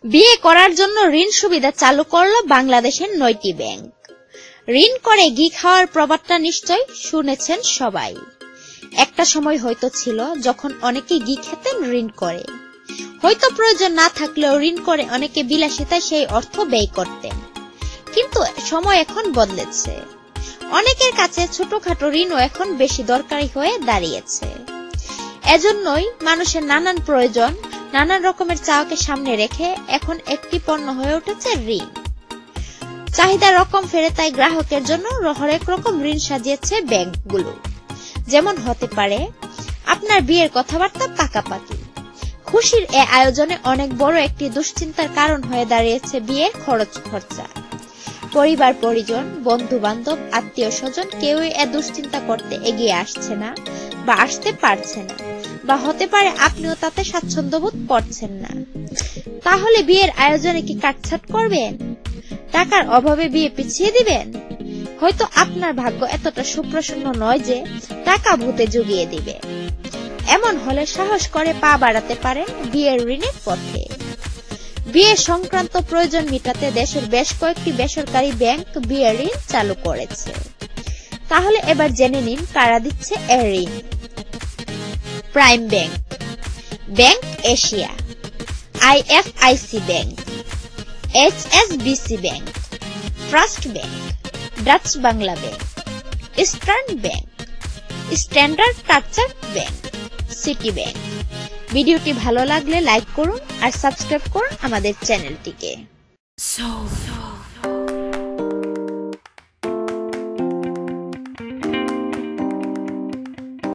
বিয়ে করার জন্য ঋণ সুবিধা চালু করলো বাংলাদেশের 9টি ব্যাংক। ঋণ করে ঘি খাওয়ার প্রবাদটা নিশ্চয় শুনেছেন সবাই। একটা সময় হয়তো ছিল যখন অনেকে ঘি খেতেন ঋণ করে, হয়তো প্রয়োজন না থাকলেও ঋণ করে অনেকে বিলাসিতায় সেই অর্থ ব্যয় করতেন। কিন্তু সময় এখন বদলেছে, অনেকের কাছে ছোটখাটো ঋণও এখন বেশি দরকারি হয়ে দাঁড়িয়েছে। এজন্যই মানুষের নানান প্রয়োজন, নানান রকমের চাওয়াকে সামনে রেখে এখন একটি পণ্য হয়ে উঠেছে ঋণ। চাহিদার রকম ফেরে তাই গ্রাহকের জন্য হরেক রকম ঋণ সাজিয়েছে ব্যাংকগুলো। যেমন হতে পারে আপনার বিয়ের কথাবার্তা পাকাপাকি। খুশির এ আয়োজনে অনেক বড় একটি দুশ্চিন্তার কারণ হয়ে দাঁড়িয়েছে বিয়ের খরচা। পরিবার পরিজন, বন্ধু বান্ধব, আত্মীয় স্বজন কেউই এ দুশ্চিন্তা করতে এগিয়ে আসছে না বা আসতে পারছে না, বা হতে পারে আপনিও তাতে স্বাচ্ছন্দ্য বোধ করছেন না। তাহলে বিয়ের আয়োজনে কি কাটছাট করবেন? টাকার অভাবে বিয়ে পিছিয়ে দিবেন? হয়তো আপনার ভাগ্য এতটা সুপ্রসন্ন নয় যে টাকা ভূতে জুগিয়ে দিবে। এমন হলে সাহস করে পা বাড়াতে পারেন বিয়ের ঋণের পথে। বিয়ে সংক্রান্ত প্রয়োজন মেটাতে দেশের বেশ কয়েকটি বেসরকারি ব্যাংক বিয়ের ঋণ চালু করেছে। তাহলে এবার জেনে নিন কারা দিচ্ছে এ ঋণ। Prime bank, bank Asia, IFIC bank, HSBC bank, trust bank, Dutch Bangla bank, eastern bank, standard chartered bank, city bank. ভিডিওটি ভালো লাগলে লাইক করুন আর সাবস্ক্রাইব করুন আমাদের চ্যানেলটিকে।